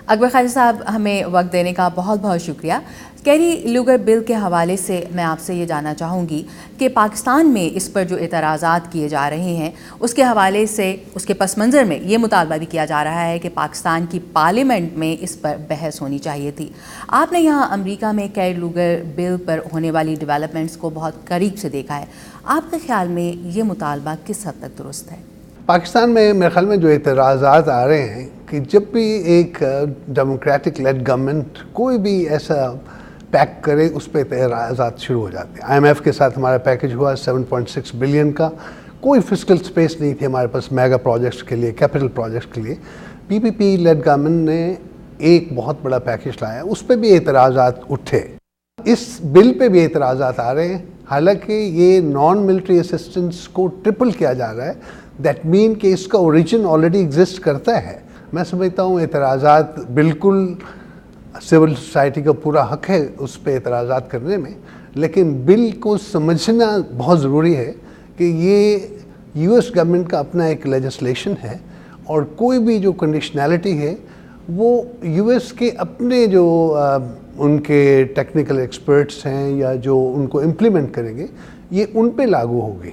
اکبر خواجہ صاحب، ہمیں وقت دینے کا بہت بہت شکریہ۔ کیری لوگر بل کے حوالے سے میں آپ سے یہ جاننا چاہوں گی کہ پاکستان میں اس پر جو اعتراضات کیے جا رہے ہیں اس کے حوالے سے اس کے پس منظر میں یہ مطالبہ بھی کیا جا رہا ہے کہ پاکستان کی پارلیمنٹ میں اس پر بحث ہونی چاہیے تھی۔ آپ نے یہاں امریکہ میں کیری لوگر بل پر ہونے والی ڈیولپمنٹس کو بہت قریب سے دیکھا ہے، آپ کے خیال میں یہ مطالبہ کس حد تک درست ہے؟ پاکستان میں میرے خیال میں جو اعتراضات آ رہے ہیں کہ جب بھی ایک ڈیموکریٹک لیڈ گورنمنٹ کوئی بھی ایسا پیک کرے اس پہ اعتراضات شروع ہو جاتے ہیں۔ IMF کے ساتھ ہمارا پیکج ہوا 7.6 بلین کا، کوئی فسکل سپیس نہیں تھی ہمارے پاس میگا پروجیکٹس کے لیے، کیپٹل پروجیکٹس کے لیے۔ PPP لیڈ گورنمنٹ نے ایک بہت بڑا پیکج لایا، اس پہ بھی اعتراضات اٹھے۔ اس بل پہ بھی اعتراضات آ رہے ہیں، حالانکہ یہ نان ملٹری اسسٹنس کو ٹرپل کیا جا رہا ہے۔ دیٹ مین کہ اس کا اوریجن آلریڈی ایگزسٹ کرتا ہے۔ میں سمجھتا ہوں اعتراضات بالکل سول سوسائٹی کا پورا حق ہے اس پہ اعتراضات کرنے میں، لیکن بل کو سمجھنا بہت ضروری ہے کہ یہ US گورنمنٹ کا اپنا ایک لیجسلیشن ہے، اور کوئی بھی جو کنڈیشنلٹی ہے وہ US کے اپنے جو ان کے ٹیکنیکل ایکسپرٹس ہیں یا جو ان کو امپلیمنٹ کریں گے، یہ ان پہ لاگو ہوگی۔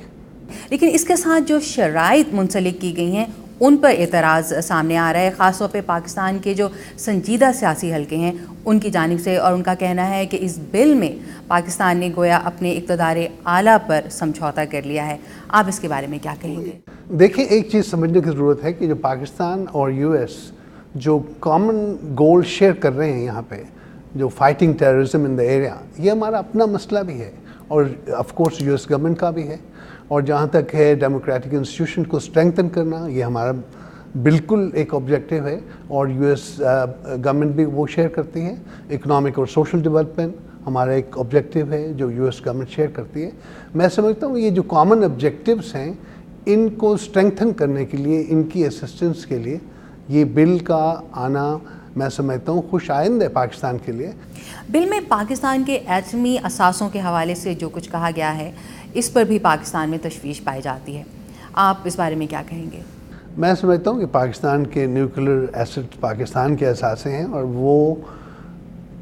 لیکن اس کے ساتھ جو شرائط منسلک کی گئی ہیں ان پر اعتراض سامنے آ رہا ہے، خاص طور پہ پاکستان کے جو سنجیدہ سیاسی حلقے ہیں ان کی جانب سے، اور ان کا کہنا ہے کہ اس بل میں پاکستان نے گویا اپنے اقتدار اعلیٰ پر سمجھوتا کر لیا ہے۔ آپ اس کے بارے میں کیا کہیں گے؟ دیکھیں، ایک چیز سمجھنے کی ضرورت ہے کہ جو پاکستان اور US جو کامن گول شیئر کر رہے ہیں یہاں پہ، جو fighting terrorism in the area, یہ ہمارا اپنا مسئلہ بھی ہے، اور آف کورس US گورنمنٹ کا بھی ہے۔ اور جہاں تک ہے ڈیموکریٹک انسٹیٹیوشن کو اسٹرینگتھن کرنا، یہ ہمارا بالکل ایک آبجیکٹیو ہے، اور US گورنمنٹ بھی وہ شیئر کرتی ہے۔ اکنامک اور سوشل ڈیولپمنٹ ہمارا ایک آبجیکٹیو ہے جو US گورنمنٹ شیئر کرتی ہے۔ میں سمجھتا ہوں یہ جو کامن آبجیکٹیوز ہیں ان کو اسٹرینگتھن کرنے کے لیے، ان کی اسسٹنس کے لیے یہ بل کا آنا میں سمجھتا ہوں خوش آئند ہے پاکستان کے لیے۔ بل میں پاکستان کے ایٹمی اثاثوں کے حوالے سے جو کچھ کہا گیا ہے اس پر بھی پاکستان میں تشویش پائی جاتی ہے، آپ اس بارے میں کیا کہیں گے؟ میں سمجھتا ہوں کہ پاکستان کے نیوکلیر ایسٹ پاکستان کے اثاثے ہیں، اور وہ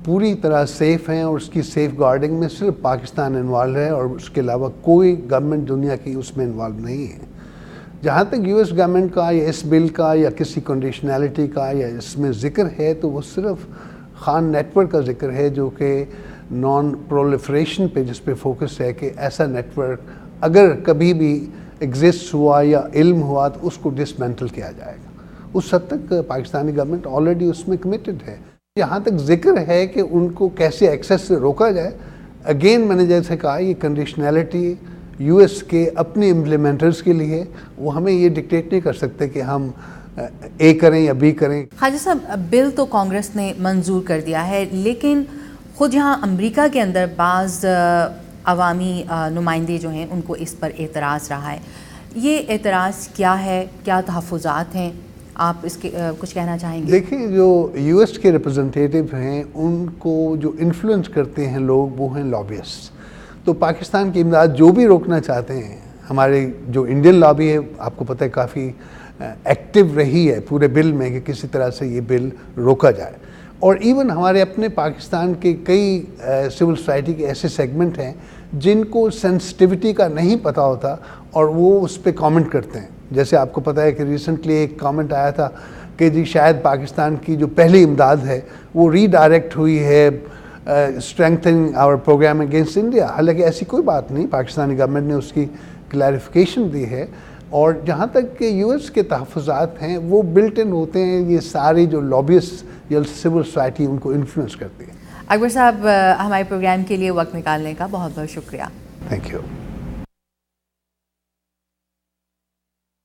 پوری طرح سیف ہیں، اور اس کی سیف گارڈنگ میں صرف پاکستان انوالو ہے، اور اس کے علاوہ کوئی گورنمنٹ دنیا کی اس میں انوالو نہیں ہے۔ جہاں تک US گورنمنٹ کا یا اس بل کا یا کسی کنڈیشنلٹی کا یا اس میں ذکر ہے، تو وہ صرف خان نیٹ ورک کا ذکر ہے، جو کہ نان پرولیفریشن پہ جس پہ فوکس ہے کہ ایسا نیٹ ورک اگر کبھی بھی ایگزسٹ ہوا یا علم ہوا تو اس کو ڈسمینٹل کیا جائے گا۔ اس حد تک پاکستانی گورنمنٹ آلریڈی اس میں کمیٹڈ ہے۔ جہاں تک ذکر ہے کہ ان کو کیسے ایکسیس سے روکا جائے، اگین میں نے جیسے کہا یہ کنڈیشنلٹی US کے اپنے امپلیمنٹرز کے لیے، وہ ہمیں یہ ڈکٹیٹ نہیں کر سکتے کہ ہم A کریں یا B کریں۔ خواجہ صاحب، بل تو کانگریس نے منظور کر دیا ہے، لیکن خود یہاں امریکہ کے اندر بعض عوامی نمائندے جو ہیں ان کو اس پر اعتراض رہا ہے۔ یہ اعتراض کیا ہے؟ کیا تحفظات ہیں؟ آپ اس کے کچھ کہنا چاہیں گے؟ دیکھیں، جو US کے ریپرزنٹیٹیو ہیں ان کو جو انفلوئنس کرتے ہیں لوگ، وہ ہیں لابیسٹ۔ تو پاکستان کی امداد جو بھی روکنا چاہتے ہیں، ہمارے جو انڈین لابی ہے آپ کو پتہ ہے کافی ایکٹیو رہی ہے پورے بل میں کہ کسی طرح سے یہ بل روکا جائے، اور ایون ہمارے اپنے پاکستان کے کئی سول سوسائٹی کے ایسے سیگمنٹ ہیں جن کو سینسٹیوٹی کا نہیں پتہ ہوتا اور وہ اس پہ کامنٹ کرتے ہیں۔ جیسے آپ کو پتہ ہے کہ ریسنٹلی ایک کامنٹ آیا تھا کہ جی شاید پاکستان کی جو پہلی امداد ہے وہ ری ڈائریکٹ ہوئی ہے اسٹرینگتھنگ آور پروگرام اگینسٹ انڈیا، حالانکہ ایسی کوئی بات نہیں، پاکستانی گورنمنٹ نے اس کی کلیریفیکیشن دی ہے۔ اور جہاں تک کہ US کے تحفظات ہیں وہ بلٹ ان ہوتے ہیں، یہ ساری جو لابیسٹ یا سول سوسائٹی ان کو انفلوئنس کرتی ہے۔ اکبر صاحب، ہمارے پروگرام کے لیے وقت نکالنے کا بہت بہت شکریہ۔ Thank you.